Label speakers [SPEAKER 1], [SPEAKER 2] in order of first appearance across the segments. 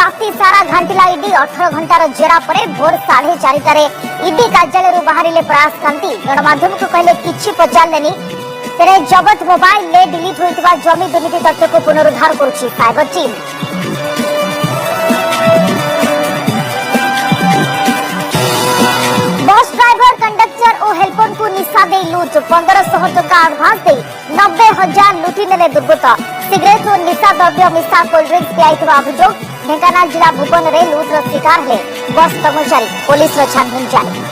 [SPEAKER 1] राति सारा घंटिला ईडी 18 घंटार जेरा परे भोर 4:30 ईडी कार्यालय बाहर प्रयास कांति गणमाध्यम को कहले किछि पचारलेनी तेरे जबत मोबाइल ले डिलीट होइतबा जमी दुर्नीति तथ्य को पुनरुद्धार करुछि cyber team. Bus driver conductor और हेल्पर को निशा दे लूट 1500 टका एडवांस दे 90,000 लुटी नेले दुर्बृत्त। सिगरेट और निशा द्रव्य मिशा कोल्ड ड्रिंक्स पियाइतबा अभियोग ढेंकानाल जिला भुवन रे लूटर शिकार हेले बस कर्मचारी पुलिस रो छानबीन जारी।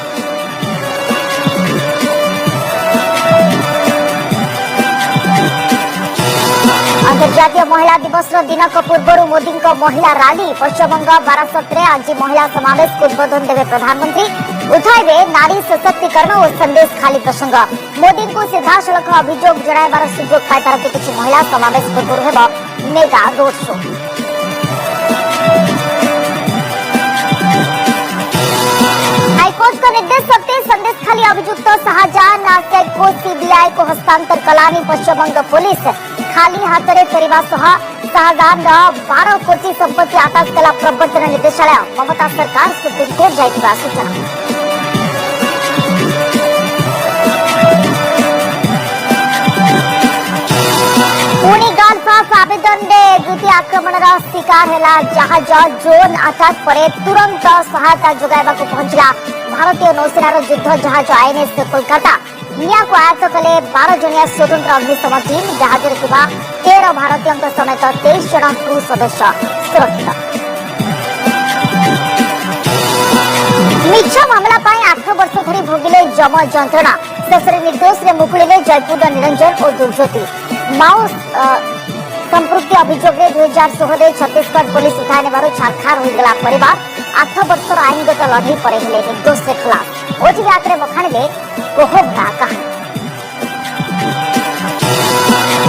[SPEAKER 1] अंतर्जातीय महिला दिवस दिनक पूर्व मोदी महिला रैली पश्चिमबंग बारासत में आज महिला समावेश को उद्बोधन देवे प्रधानमंत्री उठाइबे नारी सशक्तिकरण और संदेश खाली प्रसंग मोदी को सीधासलख अभियोग जणाइबार सुजोग पाई पारती किछि महिला समावेश पूर्व हेबो मेगा रोड शो। हाईकोर्ट का निर्देश सत्य संदेश खाली अभियुक्त शाहजहान आशय को सीबीआई को हस्तांतर कलानी पश्चिमबंग पुलिस खाली हाथ में फेरवा सह शाहजहान 12 कोटी संपत्ति आकाश कला प्रवर्तन निर्देशालय ममता सरकार सुप्रीम कोर्ट जाइथिबा सूचना। पुणी गल्फ आवेदन द्वितीय आक्रमण शिकार है जहाज जोन आटाक पर तुरंत सहायता जोगाइबा को पहुंचला भारतीय नौसेनार युद्ध जहाज आईएनएस कोलकाता निया को आयत्त कले 12 जनिया स्वतंत्र अग्निशम टीम जहाज 13 भारतीयों समेत 23 जन क्रू सदस्य सुरक्षित। मिछ मामला 8 वर्ष धरी भोगिले जम जंत्रणा शेष निर्दोष रे मुकुलिले जयपुर निरंजन और दुर्ज्योति माओ संपृक्ति अभियोग 2016 छत्तीसगढ़ पुलिस उठाई नेबार छारखार होइगला परिवार 8 वर्षर आईनगत लड़ाई पर हेले निर्दोष से खिलाफ ओजी आकरे बखाणिले कोहभरा कहानी।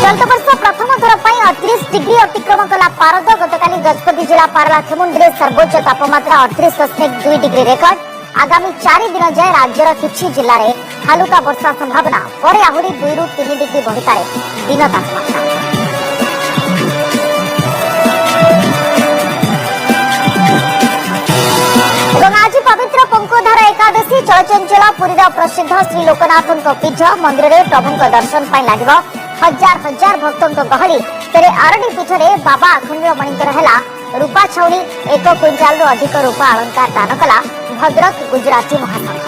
[SPEAKER 1] चलित वर्ष प्रथम थर 38 डिग्री अतिक्रम कला पारद गतकाली गजपति जिला पारलाखेमुंडी सर्वोच्च तापमात्रा 38.2 डिग्री रेकर्ड आगामी 4 दिन जाए राज्यर किछि जिल्ला रे हालुका वर्षा संभावना पर आहुरी 2 रु 3 डिग्री बढ़िपारे दिन तापमात्रा। आज पवित्र पंकोधार एकादशी चलचंचल पुरी प्रसिद्ध श्री लोकनाथ पीठ मंदिर में प्रभु दर्शन लगे हजार हजार भक्तों गहली तेरे आरडी पीठ में बाबा अखंड मणिकर है रूपा छाउनी 1 क्विंटाल अधिक रूपा अलंकार दान कला भद्रक गुजराती महासंघ।